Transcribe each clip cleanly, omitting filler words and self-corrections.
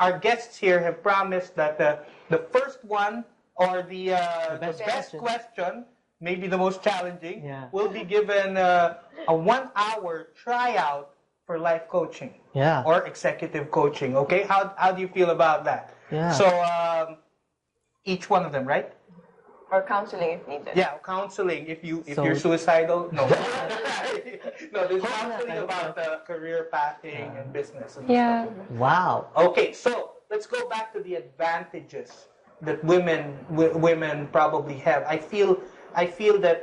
our guests here have promised that the first one or the best question, maybe the most challenging, will be given a 1-hour tryout for life coaching or executive coaching. Okay, how do you feel about that? So each one of them, right? Or counseling if needed. Yeah, counseling if you're suicidal. No. No, there's counseling about career pathing and business and stuff. Wow. Okay, so let's go back to the advantages that women probably have. I feel that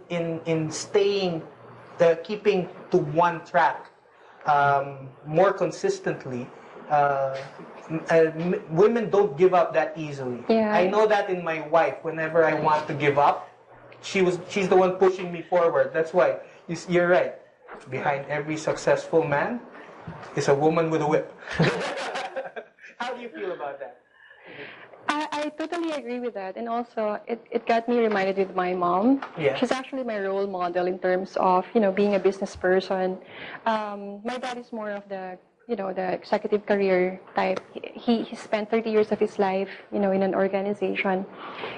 in staying, keeping to one track more consistently. Women don't give up that easily. I know that in my wife. Whenever I want to give up, she's the one pushing me forward. That's why you're right. Behind every successful man is a woman with a whip. How do you feel about that? I totally agree with that, and also it got me reminded with my mom. She's actually my role model in terms of being a business person. My dad is more of the the executive career type. He spent 30 years of his life, in an organization,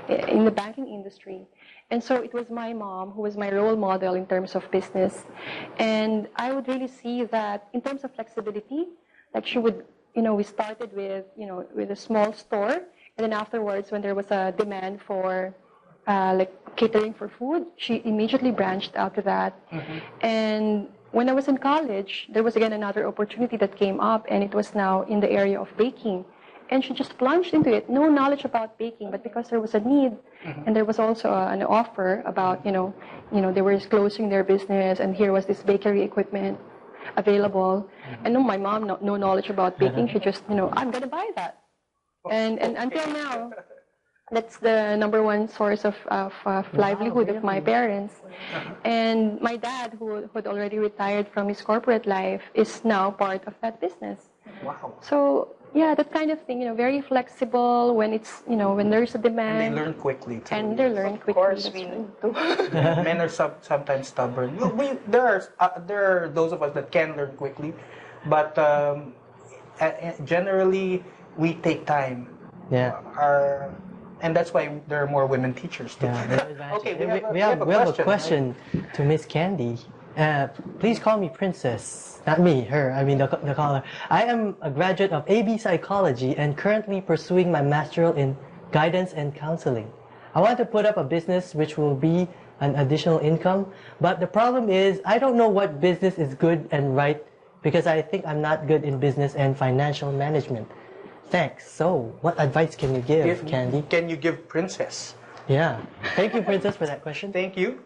in the banking industry. And so it was my mom who was my role model in terms of business. And I would really see that in terms of flexibility, like she would, we started with, with a small store. And then afterwards, when there was a demand for like catering for food, she immediately branched out to that. And when I was in college, there was again another opportunity that came up, and it was now in the area of baking. And she just plunged into it. No knowledge about baking, but because there was a need, and there was also an offer about, they were closing their business, and here was this bakery equipment available. And my mom, no knowledge about baking. She just, I'm going to buy that. And until now, that's the number one source of livelihood of my parents. And my dad, who had already retired from his corporate life, is now part of that business. Wow. So, yeah, that kind of thing, very flexible when it's, when there's a demand. And they learn quickly, too. And they learn quickly. Of course, we need to. Men are sometimes stubborn. There are those of us that can learn quickly, but generally, we take time. And that's why there are more women teachers too. Okay, we have a question to Miss Candy. Please call me Princess. Not me, her. I mean the caller. I am a graduate of AB Psychology and currently pursuing my master's in guidance and counseling. I want to put up a business which will be an additional income, but the problem is I don't know what business is good and right because I think I'm not good in business and financial management. Thanks. So, what advice can you give, Candy? Can you give Princess? Yeah. Thank you, Princess, for that question. Thank you.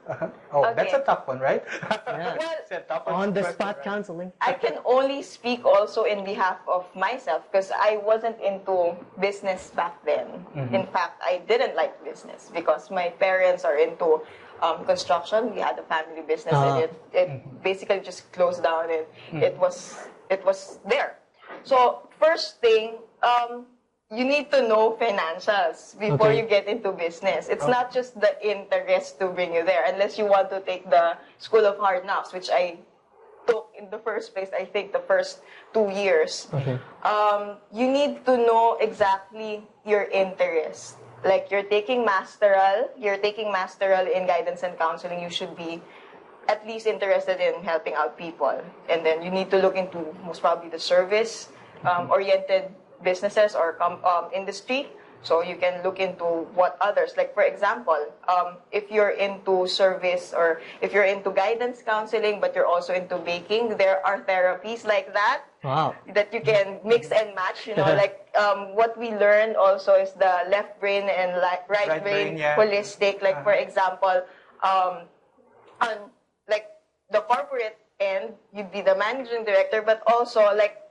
Oh, okay. That's a tough one, right? Well, on-the-spot counseling. I can only speak also in behalf of myself because I wasn't into business back then. In fact, I didn't like business because my parents are into construction. We had a family business and it basically just closed down and it was there. So, first thing, you need to know financials before you get into business. It's not just the interest to bring you there, unless you want to take the School of Hard Knocks, which I took in the first place, I think the first 2 years. You need to know exactly your interest. Like you're taking masteral in guidance and counseling, you should be at least interested in helping out people. And then you need to look into most probably the service oriented businesses or industry. So you can look into what others, like for example, if you're into service or if you're into guidance counseling, but you're also into baking, there are therapies like that that you can mix and match. Like what we learned also is the left brain and right brain holistic. Like for example, on like the corporate end, you'd be the managing director, but also like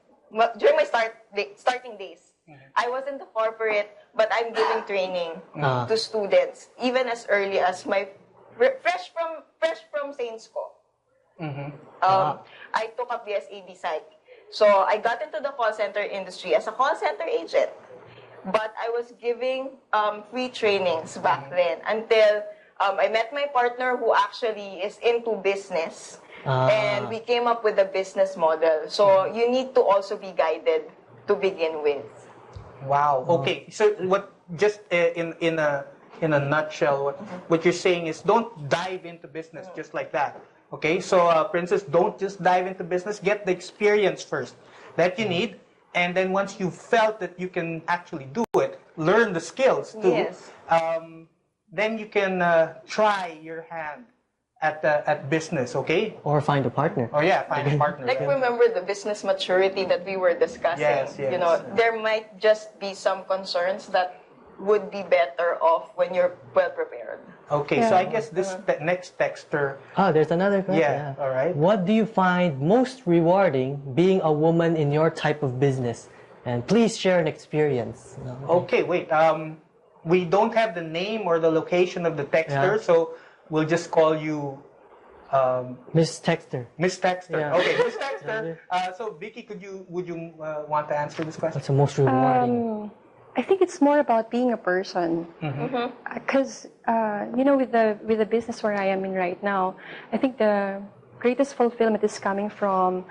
during my starting days, I was in the corporate, but I'm giving training to students even as early as my fresh from Saint School. I took up the SAB Psych, so I got into the call center industry as a call center agent. But I was giving free trainings back then until I met my partner who actually is into business. And we came up with a business model. So you need to also be guided to begin with. Wow. Okay. So what? Just in a nutshell, what you're saying is don't dive into business just like that. Okay. So Princess, don't just dive into business. Get the experience first that you need, and then once you felt that you can actually do it, learn the skills too. Yes. Then you can try your hand at business, okay? Or find a partner. Oh yeah, find a partner. Like remember the business maturity that we were discussing. Yes, yes. You know, there might just be some concerns that would be better off when you're well prepared. Okay, so I guess this next texter. Oh, there's another question. Yeah, all right. What do you find most rewarding being a woman in your type of business? And please share an experience. Okay, wait. We don't have the name or the location of the texter, so we'll just call you Miss Texter. Miss Texter. Yeah. Okay, Miss Texter. So Vicky, would you want to answer this question? What's the most rewarding? I think it's more about being a person. Because you know, with the business where I am in right now, I think the greatest fulfillment is coming from,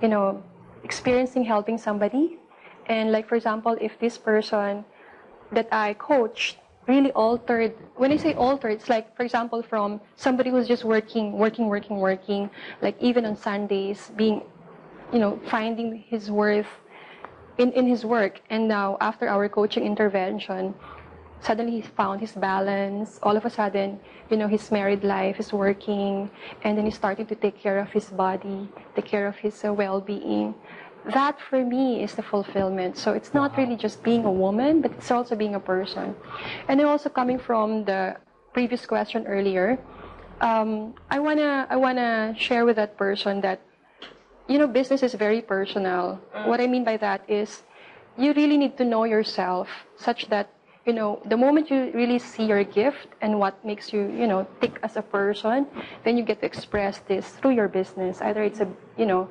you know, experiencing helping somebody, and like for example, if this person that I coached really altered. When I say altered, it's like, for example, from somebody who's just working, like even on Sundays, being, you know, finding his worth in his work. And now, after our coaching intervention, suddenly he found his balance. All of a sudden, you know, his married life is working, and then he's starting to take care of his body, take care of his well-being. That for me is the fulfillment. So it's not really just being a woman, but it's also being a person. And then also coming from the previous question earlier, I wanna share with that person that, you know, business is very personal. What I mean by that is you really need to know yourself such that, you know, the moment you really see your gift and what makes you, you know, tick as a person, then you get to express this through your business. Either it's a, you know,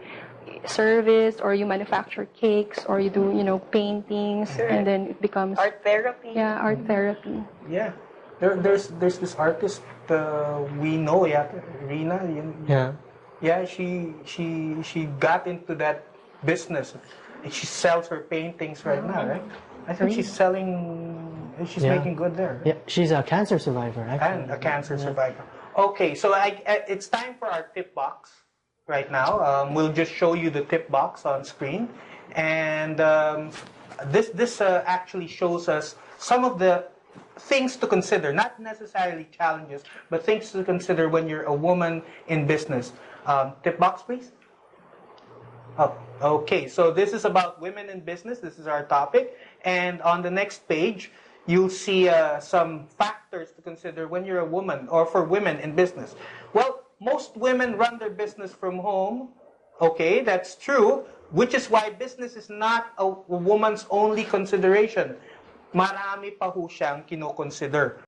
service, or you manufacture cakes, or you do, you know, paintings, and then it becomes art therapy. Yeah, art therapy. Yeah, there's this artist we know, Rina. Yeah, she got into that business. She sells her paintings right now, right? I think she's making good there. Yeah, she's a cancer survivor, actually. And a cancer survivor. Okay, so it's time for our tip box right now. We'll just show you the tip box on screen. And this actually shows us some of the things to consider, not necessarily challenges, but things to consider when you're a woman in business. Tip box, please. Oh, okay, so this is about women in business. This is our topic. And on the next page, you'll see some factors to consider when you're a woman, or for women in business. Well, most women run their business from home. Okay, that's true, which is why business is not a woman's only consideration. Marami pa ho siyang kinoconsider.